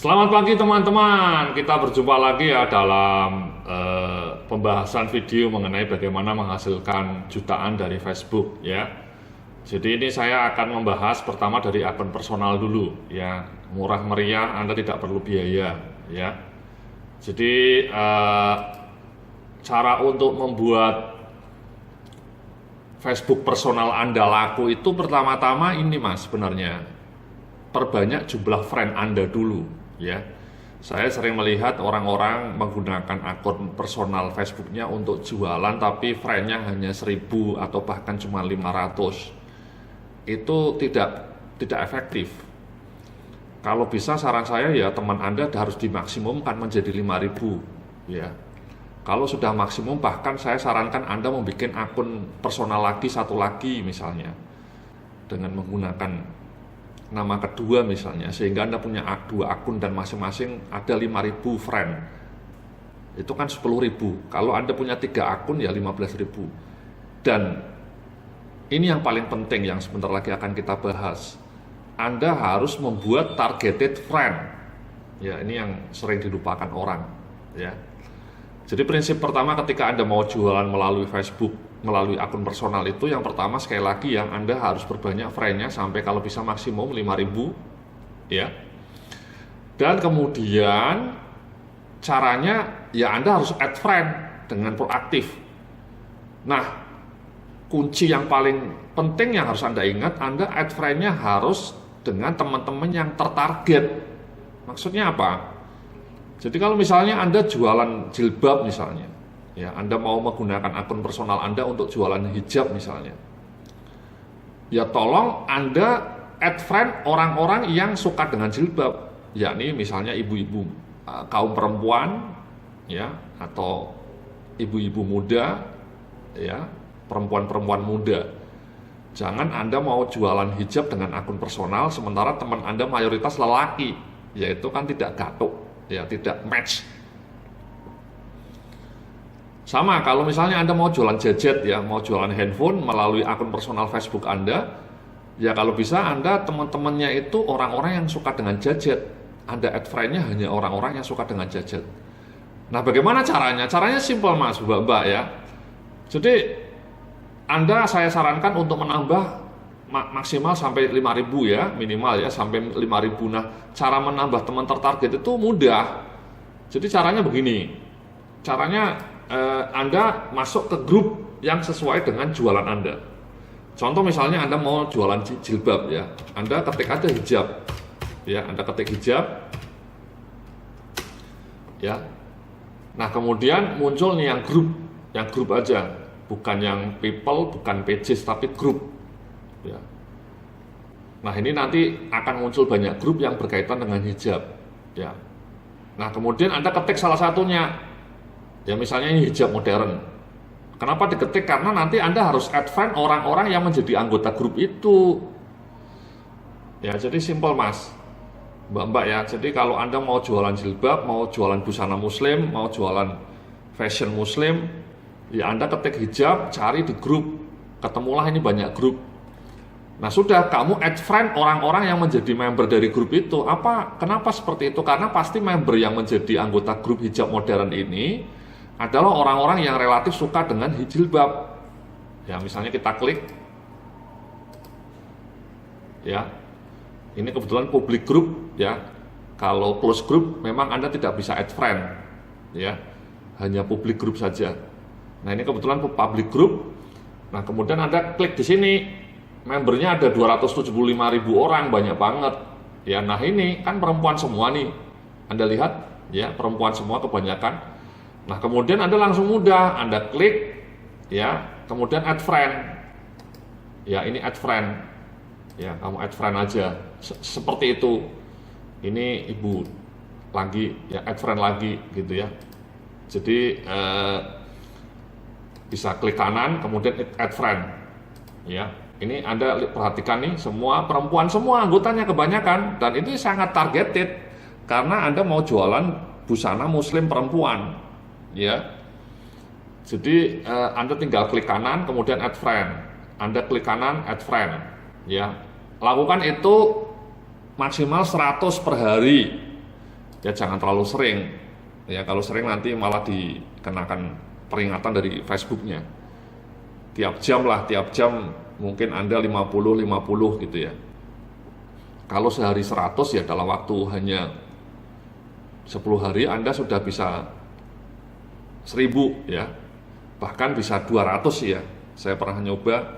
Selamat pagi teman-teman, kita berjumpa lagi ya dalam pembahasan video mengenai bagaimana menghasilkan jutaan dari Facebook ya. Jadi ini saya akan membahas pertama dari akun personal dulu ya, murah meriah, Anda tidak perlu biaya ya. Jadi cara untuk membuat Facebook personal Anda laku itu pertama-tama ini Mas sebenarnya, perbanyak jumlah friend Anda dulu ya. Saya sering melihat orang-orang menggunakan akun personal Facebooknya untuk jualan tapi friendnya hanya 1000 atau bahkan cuma 500. Itu tidak efektif. Kalau bisa saran saya ya teman Anda harus dimaksimumkan menjadi 5000 ya. Kalau sudah maksimum bahkan saya sarankan Anda membuat akun personal lagi satu lagi misalnya dengan menggunakan nama kedua misalnya, sehingga Anda punya dua akun dan masing-masing ada 5000 friend. Itu kan 10.000. Kalau Anda punya 3 akun ya 15.000. Dan ini yang paling penting yang sebentar lagi akan kita bahas. Anda harus membuat targeted friend. Ya, ini yang sering dilupakan orang, ya. Jadi prinsip pertama ketika Anda mau jualan melalui Facebook, melalui akun personal itu, yang pertama sekali lagi yang Anda harus perbanyak friend-nya sampai kalau bisa maksimum 5000 ya. Dan kemudian caranya ya Anda harus add friend dengan proaktif. Nah, kunci yang paling penting yang harus Anda ingat, Anda add friend-nya harus dengan teman-teman yang tertarget. Maksudnya apa? Jadi kalau misalnya Anda jualan jilbab misalnya, ya Anda mau menggunakan akun personal Anda untuk jualan hijab misalnya, ya tolong Anda add friend orang-orang yang suka dengan jilbab, yakni misalnya ibu-ibu kaum perempuan, ya, atau ibu-ibu muda, ya, perempuan-perempuan muda. Jangan Anda mau jualan hijab dengan akun personal sementara teman Anda mayoritas lelaki, yaitu kan tidak gatuk. Ya, tidak match. Sama kalau misalnya Anda mau jualan gadget ya, mau jualan handphone melalui akun personal Facebook Anda, ya kalau bisa Anda teman-temannya itu orang-orang yang suka dengan gadget. Anda add friend-nya hanya orang-orang yang suka dengan gadget. Nah, bagaimana caranya? Caranya simpel Mas, Mbak ya. Jadi saya sarankan untuk menambah maksimal sampai 5000 ya, minimal ya sampai 5000. Nah, cara menambah teman tertarget itu mudah. Jadi caranya begini. Caranya Anda masuk ke grup yang sesuai dengan jualan Anda. Contoh misalnya Anda mau jualan jilbab ya. Anda ketik aja hijab. Ya, Anda ketik hijab. Ya. Nah, kemudian muncul nih yang grup aja, bukan yang people, bukan pages tapi grup. Ya. Nah, ini nanti akan muncul banyak grup yang berkaitan dengan hijab ya. Nah, kemudian Anda ketik salah satunya ya, misalnya ini hijab modern. Kenapa diketik? Karena nanti Anda harus add friend orang-orang yang menjadi anggota grup itu ya. Jadi simple Mas, Mbak ya. Jadi kalau Anda mau jualan jilbab, mau jualan busana muslim, mau jualan fashion muslim, ya Anda ketik hijab, cari di grup, ketemulah ini banyak grup. Nah, sudah kamu add friend orang-orang yang menjadi member dari grup itu. Kenapa seperti itu? Karena pasti member yang menjadi anggota grup hijab modern ini adalah orang-orang yang relatif suka dengan jilbab. Ya, misalnya kita klik. Ya. Ini kebetulan public group ya. Kalau close group memang Anda tidak bisa add friend. Ya. Hanya public group saja. Nah, ini kebetulan public group. Nah, kemudian Anda klik di sini. Membernya ada 275.000 orang, banyak banget ya. Nah, ini kan perempuan semua nih, Anda lihat ya, perempuan semua kebanyakan. Nah, kemudian Anda langsung mudah, Anda klik ya, kemudian add friend ya. Ini add friend ya, kamu add friend aja seperti itu. Ini ibu lagi ya, add friend lagi gitu ya. Jadi bisa klik kanan kemudian add friend ya. Ini Anda perhatikan nih, semua perempuan semua anggotanya kebanyakan, dan ini sangat targeted karena Anda mau jualan busana muslim perempuan ya. Jadi Anda tinggal klik kanan kemudian add friend. Anda klik kanan add friend ya. Lakukan itu maksimal 100 per hari Ya jangan terlalu sering. Ya kalau sering nanti malah dikenakan peringatan dari Facebooknya. Tiap jam lah, tiap jam mungkin Anda 50 gitu ya. Kalau sehari 100 ya dalam waktu hanya 10 hari Anda sudah bisa 1000 ya. Bahkan bisa 200 ya. Saya pernah nyoba,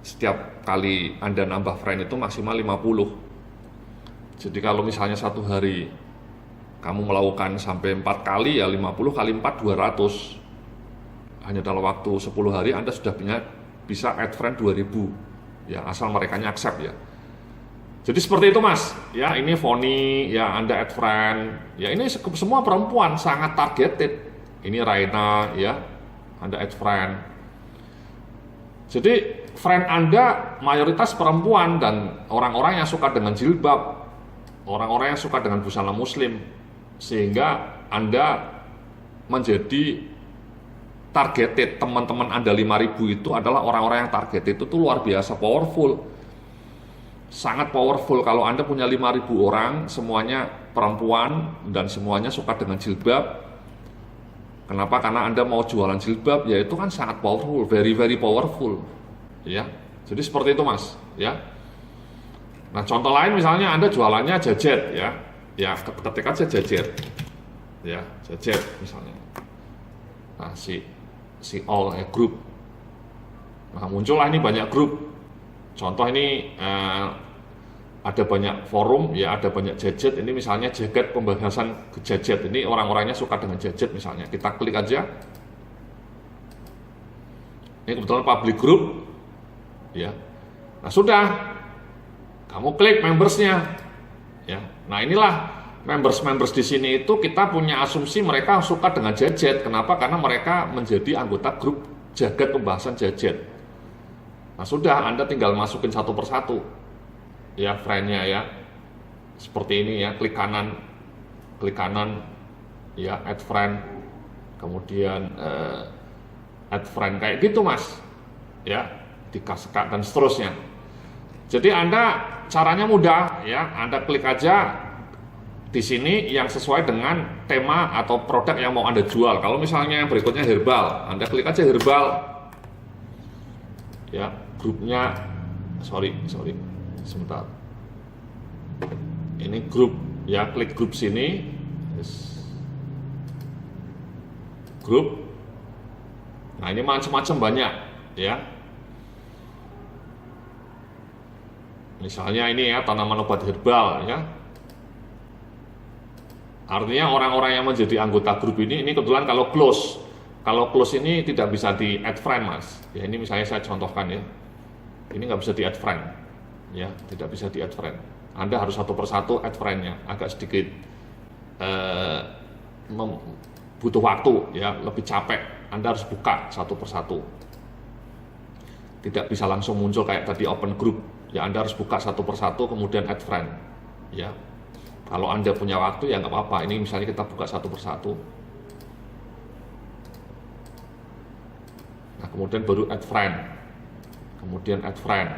setiap kali Anda nambah friend itu maksimal 50. Jadi kalau misalnya satu hari kamu melakukan sampai 4 kali ya 50 kali 4 200. Hanya dalam waktu 10 hari Anda sudah bisa add friend 2000 ya, asal mereka accept ya. Jadi seperti itu Mas ya. Ini Foni ya, Anda add friend ya, ini semua perempuan sangat targeted. Ini Raina ya, Anda add friend. Jadi friend Anda mayoritas perempuan dan orang-orang yang suka dengan jilbab, orang-orang yang suka dengan busana muslim, sehingga Anda menjadi targeted. Teman-teman Anda 5.000 itu adalah orang-orang yang targeted. Itu luar biasa powerful, sangat powerful. Kalau Anda punya 5.000 orang, semuanya perempuan dan semuanya suka dengan jilbab. Kenapa? Karena Anda mau jualan jilbab, ya itu kan sangat powerful, very powerful ya. Jadi seperti itu Mas ya. Nah contoh lain misalnya Anda jualannya jajet ya, ketik aja jajet ya, jajet misalnya. Nah si all group. Nah muncullah ini banyak grup. Contoh ini ada banyak forum ya, ada banyak jajet. Ini misalnya jaket pembahasan jajet. Ini orang-orangnya suka dengan jajet misalnya. Kita klik aja. Ini kebetulan public group ya. Nah sudah, kamu klik membersnya ya. Nah inilah members di sini itu kita punya asumsi mereka suka dengan jajet. Kenapa? Karena mereka menjadi anggota grup jagat pembahasan jajet. Nah sudah, Anda tinggal masukin satu persatu ya friend-nya ya, seperti ini ya. Klik kanan ya, add friend, kemudian add friend kayak gitu Mas ya, dikasih dan seterusnya. Jadi Anda caranya mudah ya, Anda klik aja di sini yang sesuai dengan tema atau produk yang mau Anda jual. Kalau misalnya yang berikutnya herbal, Anda klik aja herbal ya, grupnya sorry sebentar, ini grup ya, klik grup sini, grup. Nah ini macam-macam banyak ya. Misalnya ini ya, tanaman obat herbal ya. Artinya orang-orang yang menjadi anggota grup ini kebetulan kalau close ini tidak bisa di add friend Mas ya. Ini misalnya saya contohkan ya, ini nggak bisa di add friend ya, tidak bisa di add friend. Anda harus satu persatu add friendnya, agak sedikit butuh waktu ya, lebih capek. Anda harus buka satu persatu, tidak bisa langsung muncul kayak tadi open group ya. Anda harus buka satu persatu kemudian add friend ya. Kalau Anda punya waktu ya nggak apa-apa. Ini misalnya kita buka satu persatu. Nah kemudian baru add friend, kemudian add friend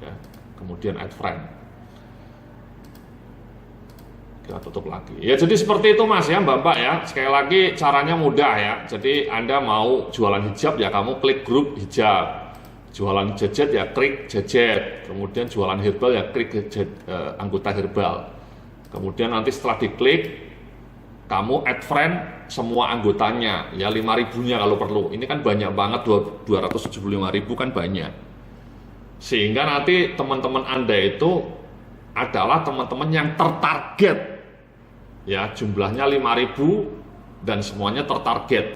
ya, kemudian add friend. Kita tutup lagi ya. Jadi seperti itu Mas ya, Mbak ya. Sekali lagi caranya mudah ya. Jadi Anda mau jualan hijab ya, kamu klik grup hijab. Jualan jajet ya klik jajet. Kemudian jualan herbal ya klik anggota herbal. Kemudian nanti setelah diklik, kamu add friend semua anggotanya ya, 5.000-nya kalau perlu. Ini kan banyak banget, 275.000 kan banyak. Sehingga nanti teman-teman Anda itu adalah teman-teman yang tertarget ya, jumlahnya 5.000 dan semuanya tertarget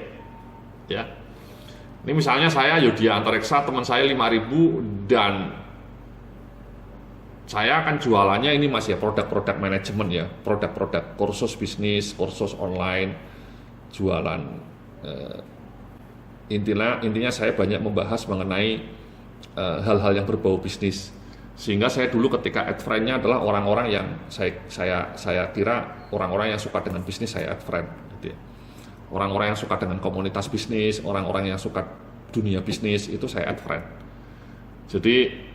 ya. Ini misalnya saya Yudhya Antareksa, teman saya 5.000 dan saya akan jualannya ini Mas ya, produk-produk manajemen ya, produk-produk kursus bisnis, kursus online, jualan. Intinya saya banyak membahas mengenai hal-hal yang berbau bisnis. Sehingga saya dulu ketika add friend-nya adalah orang-orang yang saya kira orang-orang yang suka dengan bisnis saya add friend gitu ya. Orang-orang yang suka dengan komunitas bisnis, orang-orang yang suka dunia bisnis itu saya add friend. Jadi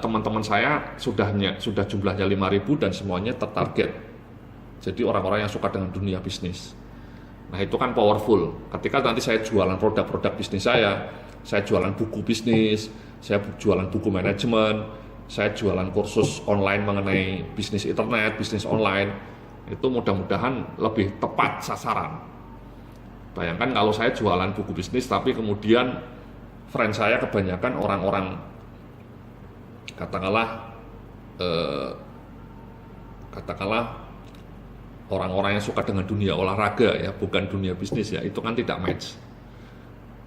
teman-teman saya sudah jumlahnya 5.000 dan semuanya tertarget Jadi orang-orang yang suka dengan dunia bisnis. Nah itu kan powerful. Ketika nanti saya jualan produk-produk bisnis saya jualan buku bisnis, saya jualan buku manajemen, saya jualan kursus online mengenai bisnis internet, bisnis online, itu mudah-mudahan lebih tepat sasaran. Bayangkan kalau saya jualan buku bisnis tapi kemudian friend saya kebanyakan orang-orang katakanlah orang-orang yang suka dengan dunia olahraga ya, bukan dunia bisnis ya, itu kan tidak match.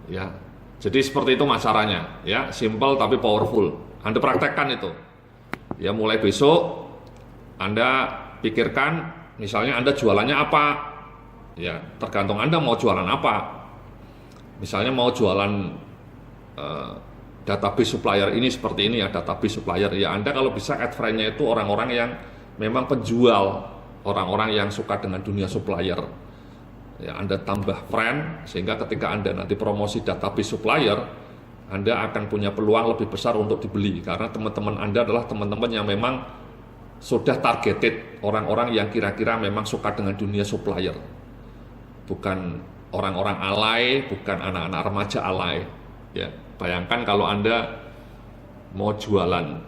Ya. Jadi seperti itu caranya ya, simple tapi powerful. Anda praktekkan itu. Ya mulai besok Anda pikirkan misalnya Anda jualannya apa? Ya, tergantung Anda mau jualan apa. Misalnya mau jualan database supplier ini seperti ini ya, database supplier ya, Anda kalau bisa add friend-nya itu orang-orang yang memang penjual, orang-orang yang suka dengan dunia supplier ya, Anda tambah friend sehingga ketika Anda nanti promosi database supplier, Anda akan punya peluang lebih besar untuk dibeli karena teman-teman Anda adalah teman-teman yang memang sudah targeted, orang-orang yang kira-kira memang suka dengan dunia supplier, bukan orang-orang alay, bukan anak-anak remaja alay ya. Bayangkan kalau Anda mau jualan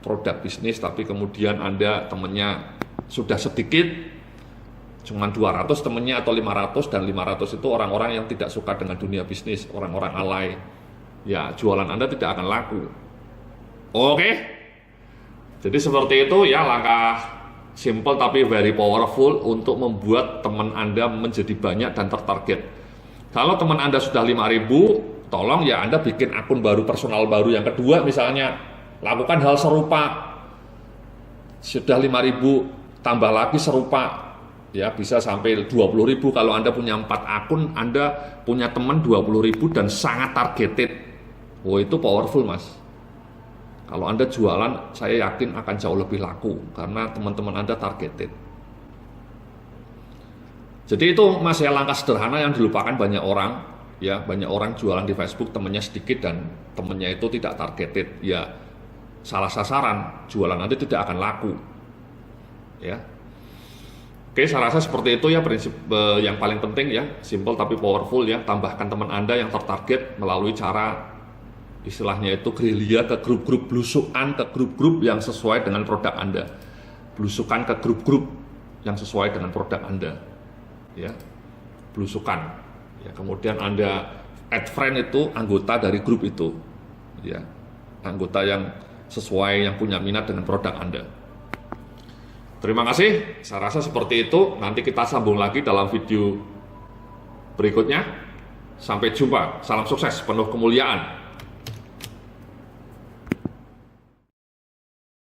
produk bisnis tapi kemudian Anda temennya sudah sedikit, cuma 200 temennya atau 500, dan 500 itu orang-orang yang tidak suka dengan dunia bisnis, orang-orang alay ya, jualan Anda tidak akan laku. Oke, jadi seperti itu ya, langkah simple tapi very powerful untuk membuat teman Anda menjadi banyak dan tertarget. Kalau teman Anda sudah 5.000, tolong ya Anda bikin akun baru, personal baru yang kedua misalnya, lakukan hal serupa. Sudah 5.000, tambah lagi serupa ya, bisa sampai 20.000. Kalau Anda punya 4 akun, Anda punya teman 20.000 dan sangat targeted. Oh itu powerful mas. Kalau Anda jualan, saya yakin akan jauh lebih laku karena teman-teman Anda targeted. Jadi itu mas ya, langkah sederhana yang dilupakan banyak orang ya. Banyak orang jualan di Facebook temennya sedikit dan temennya itu tidak targeted ya, salah sasaran, jualan Anda tidak akan laku ya. Oke, saya rasa seperti itu ya prinsip yang paling penting ya, simple tapi powerful ya. Tambahkan teman Anda yang tertarget melalui cara istilahnya itu gerilya ke grup-grup, blusukan ke grup-grup yang sesuai dengan produk Anda, blusukan ke grup-grup yang sesuai dengan produk Anda ya, blusukan ya. Kemudian Anda add friend itu anggota dari grup itu ya, anggota yang sesuai, yang punya minat dengan produk Anda. Terima kasih, saya rasa seperti itu. Nanti kita sambung lagi dalam video berikutnya. Sampai jumpa, salam sukses, penuh kemuliaan.